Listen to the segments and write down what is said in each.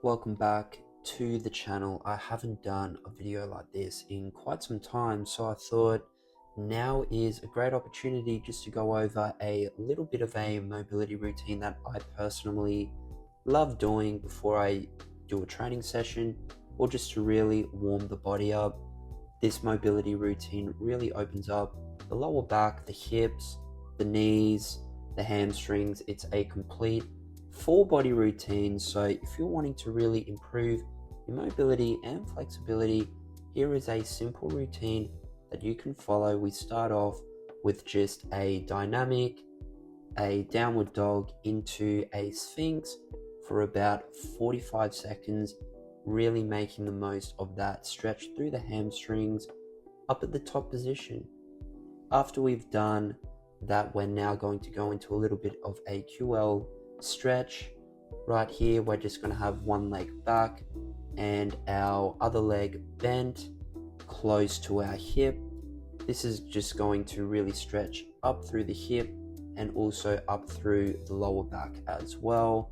Welcome back to the channel. I haven't done a video like this in quite some time, so I thought now is a great opportunity just to go over a little bit of a mobility routine that I personally love doing before I do a training session, or just to really warm the body up. This mobility routine really opens up the lower back, the hips, the knees, the hamstrings. It's a complete full body routine. So if you're wanting to really improve your mobility and flexibility, here is a simple routine that you can follow. We start off with just a dynamic, a downward dog into a sphinx for about 45 seconds, really making the most of that stretch through the hamstrings up at the top position. After we've done that, we're now going to go into a little bit of a QL stretch. Right here, we're just going to have one leg back and our other leg bent close to our hip. This is just going to really stretch up through the hip and also up through the lower back as well.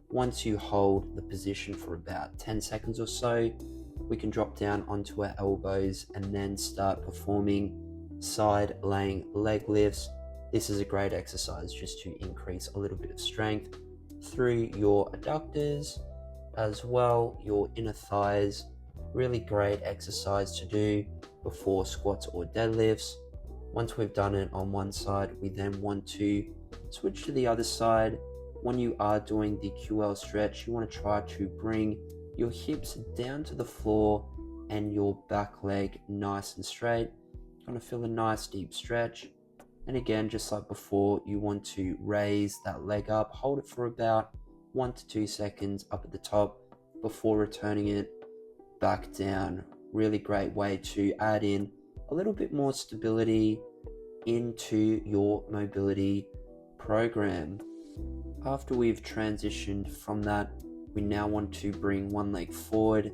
Once you hold the position for about 10 seconds or so, we can drop down onto our elbows and then start performing side laying leg lifts. This is a great exercise just to increase a little bit of strength through your adductors as well, your inner thighs. Really great exercise to do before squats or deadlifts. Once we've done it on one side, we then want to switch to the other side. When you are doing the QL stretch, you want to try to bring your hips down to the floor and your back leg nice and straight. You're going to feel a nice deep stretch. And again, just like before, you want to raise that leg up, hold it for about 1 to 2 seconds up at the top before returning it back down. Really great way to add in a little bit more stability into your mobility program. After we've transitioned from that, we now want to bring one leg forward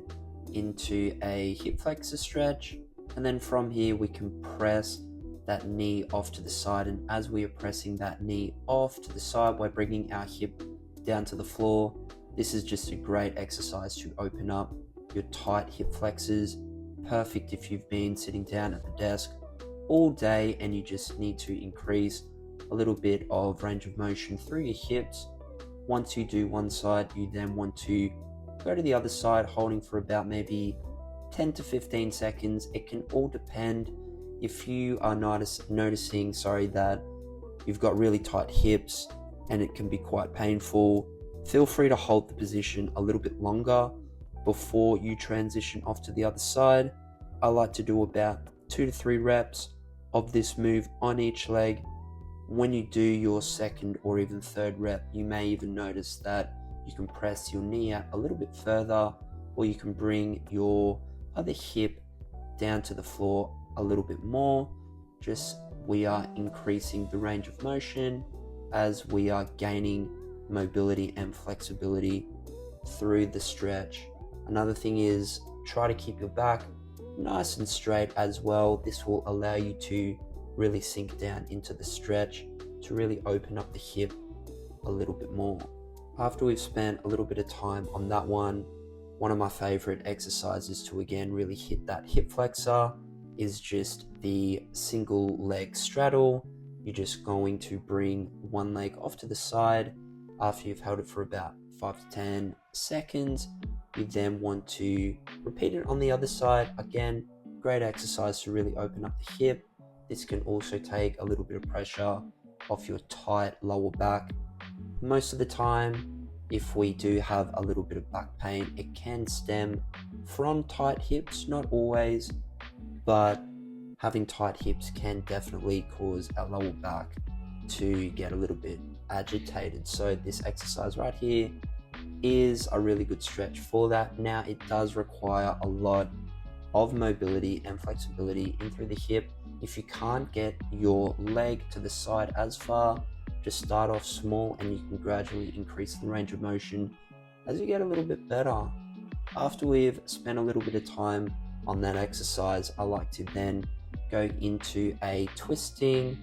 into a hip flexor stretch. And then from here, we can press that knee off to the side, and as we are pressing that knee off to the side, we're bringing our hip down to the floor. This is just a great exercise to open up your tight hip flexors. Perfect if you've been sitting down at the desk all day and you just need to increase a little bit of range of motion through your hips. Once you do one side, you then want to go to the other side, holding for about maybe 10 to 15 seconds. It can all depend. If you are noticing that you've got really tight hips and it can be quite painful, feel free to hold the position a little bit longer before you transition off to the other side. I like to do about 2 to 3 reps of this move on each leg. When you do your second or even third rep, you may even notice that you can press your knee out a little bit further, or you can bring your other hip down to the floor a little bit more. We are increasing the range of motion as we are gaining mobility and flexibility through the stretch. Another thing is, try to keep your back nice and straight as well. This will allow you to really sink down into the stretch to really open up the hip a little bit more. After we've spent a little bit of time on that one of my favorite exercises to again really hit that hip flexor is just the single leg straddle. You're just going to bring one leg off to the side. After you've held it for about 5 to 10 seconds, you then want to repeat it on the other side. Again, great exercise to really open up the hip. This can also take a little bit of pressure off your tight lower back. Most of the time, if we do have a little bit of back pain, it can stem from tight hips, not always, but having tight hips can definitely cause our lower back to get a little bit agitated. So this exercise right here is a really good stretch for that. Now, it does require a lot of mobility and flexibility in through the hip. If you can't get your leg to the side as far, just start off small and you can gradually increase the range of motion as you get a little bit better. After we've spent a little bit of time on that exercise, I like to then go into a twisting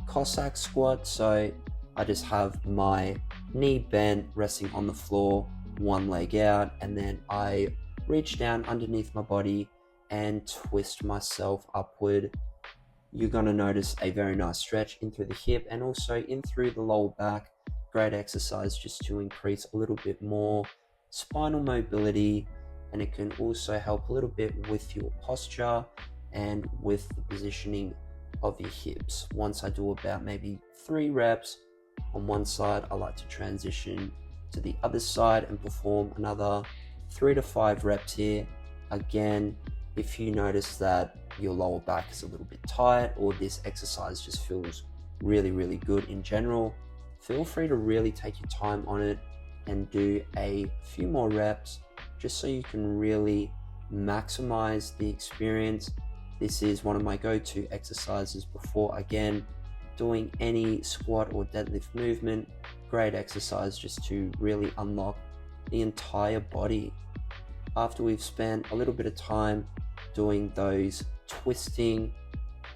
Cossack squat. So I just have my knee bent, resting on the floor, one leg out, and then I reach down underneath my body and twist myself upward. You're going to notice a very nice stretch in through the hip and also in through the lower back. Great exercise just to increase a little bit more spinal mobility, and it can also help a little bit with your posture and with the positioning of your hips. Once I do about maybe 3 reps on one side, I like to transition to the other side and perform another 3 to 5 reps here. Again, if you notice that your lower back is a little bit tight or this exercise just feels really good in general, feel free to really take your time on it and do a few more reps just so you can really maximize the experience. This is one of my go-to exercises before, again, doing any squat or deadlift movement. Great exercise just to really unlock the entire body. After we've spent a little bit of time doing those twisting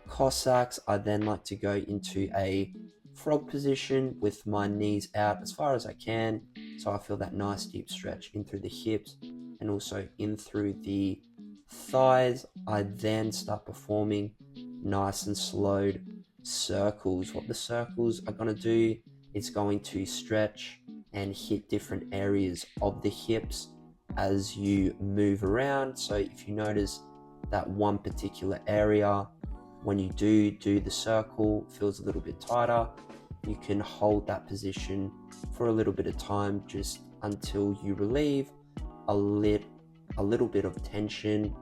Cossacks, I then like to go into a frog position with my knees out as far as I can, so I feel that nice deep stretch in through the hips and also in through the thighs. I then start performing nice and slowed circles. What the circles are going to do is going to stretch and hit different areas of the hips as you move around. So if you notice that one particular area, when you do the circle, feels a little bit tighter, you can hold that position for a little bit of time just until you relieve a little bit of tension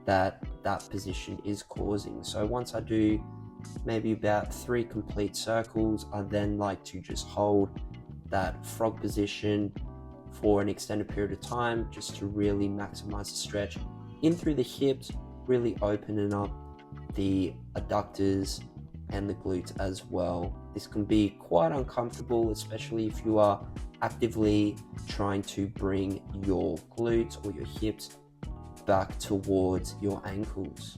that position is causing. So once I do maybe about 3 complete circles, I then like to just hold that frog position for an extended period of time just to really maximize the stretch in through the hips, really opening up the adductors and the glutes as well. This can be quite uncomfortable, especially if you are actively trying to bring your glutes or your hips back towards your ankles.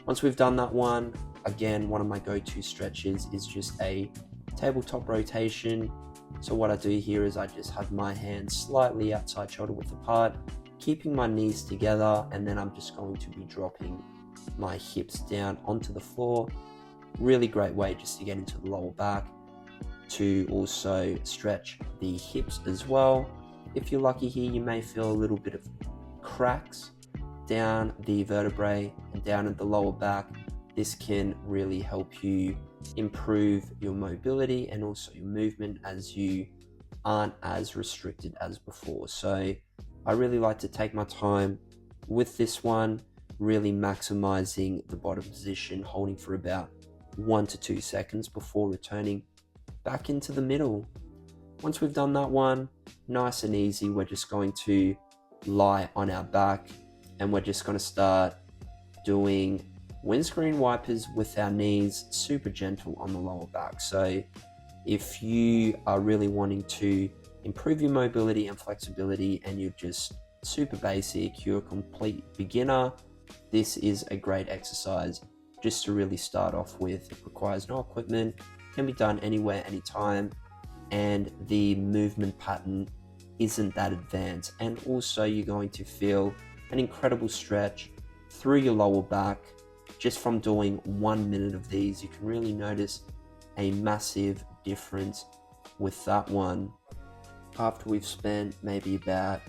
Once we've done that one, again, one of my go-to stretches is just a tabletop rotation. So what I do here is I just have my hands slightly outside shoulder width apart, keeping my knees together, and then I'm just going to be dropping my hips down onto the floor. Really great way just to get into the lower back, to also stretch the hips as well. If you're lucky here, you may feel a little bit of cracks down the vertebrae and down at the lower back. This can really help you improve your mobility and also your movement as you aren't as restricted as before. So I really like to take my time with this one, really maximizing the bottom position, holding for about 1 to 2 seconds before returning back into the middle. Once we've done that one, nice and easy, we're just going to lie on our back and we're just going to start doing windscreen wipers with our knees, super gentle on the lower back. So if you are really wanting to improve your mobility and flexibility and you're just super basic, you're a complete beginner, this is a great exercise just to really start off with. It requires no equipment, can be done anywhere, anytime, and the movement pattern isn't that advanced. And also you're going to feel an incredible stretch through your lower back. Just from doing 1 minute of these, you can really notice a massive difference with that one. After we've spent maybe about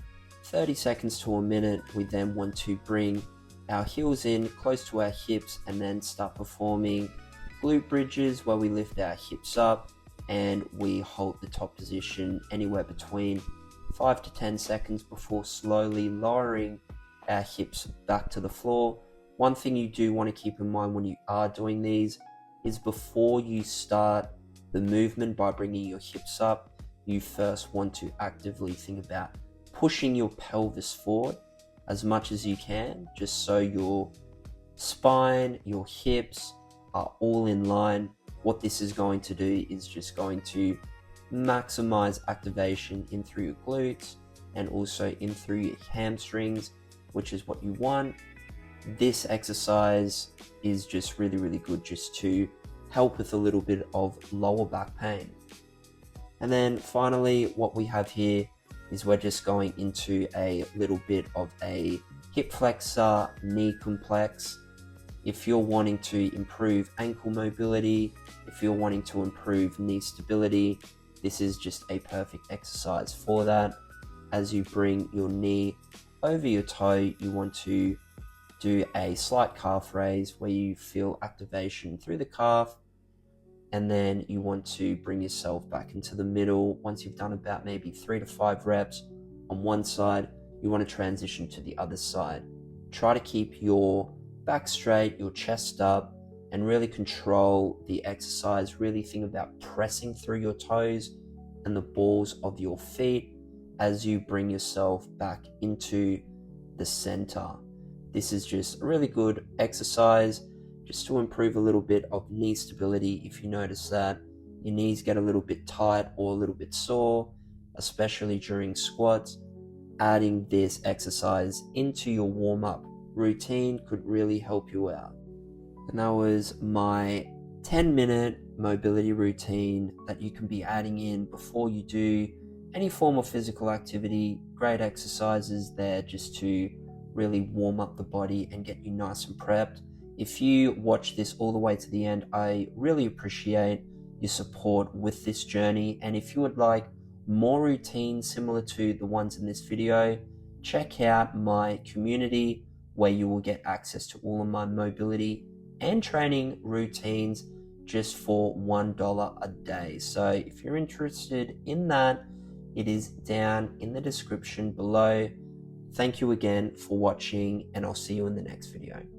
30 seconds to a minute, we then want to bring our heels in close to our hips and then start performing glute bridges where we lift our hips up and we hold the top position anywhere between 5 to 10 seconds before slowly lowering our hips back to the floor. One thing you do want to keep in mind when you are doing these is before you start the movement by bringing your hips up, you first want to actively think about pushing your pelvis forward as much as you can, just so your spine, your hips are all in line. What this is going to do is just going to maximize activation in through your glutes and also in through your hamstrings, which is what you want. This exercise is just really good just to help with a little bit of lower back pain. And then finally, what we have here is we're just going into a little bit of a hip flexor knee complex. If you're wanting to improve ankle mobility, if you're wanting to improve knee stability, this is just a perfect exercise for that. As you bring your knee over your toe, you want to do a slight calf raise where you feel activation through the calf, and then you want to bring yourself back into the middle. Once you've done about maybe 3 to 5 reps on one side, you want to transition to the other side. Try to keep your back straight, your chest up, and really control the exercise. Really think about pressing through your toes and the balls of your feet as you bring yourself back into the center. This is just a really good exercise just to improve a little bit of knee stability. If you notice that your knees get a little bit tight or a little bit sore, especially during squats, adding this exercise into your warm-up routine could really help you out. And that was my 10-minute mobility routine that you can be adding in before you do any form of physical activity. Great exercises there just to really warm up the body and get you nice and prepped. If you watch this all the way to the end, I really appreciate your support with this journey. And if you would like more routines similar to the ones in this video, check out my community where you will get access to all of my mobility and training routines just for $1 a day. So if you're interested in that, it is down in the description below. Thank you again for watching, and I'll see you in the next video.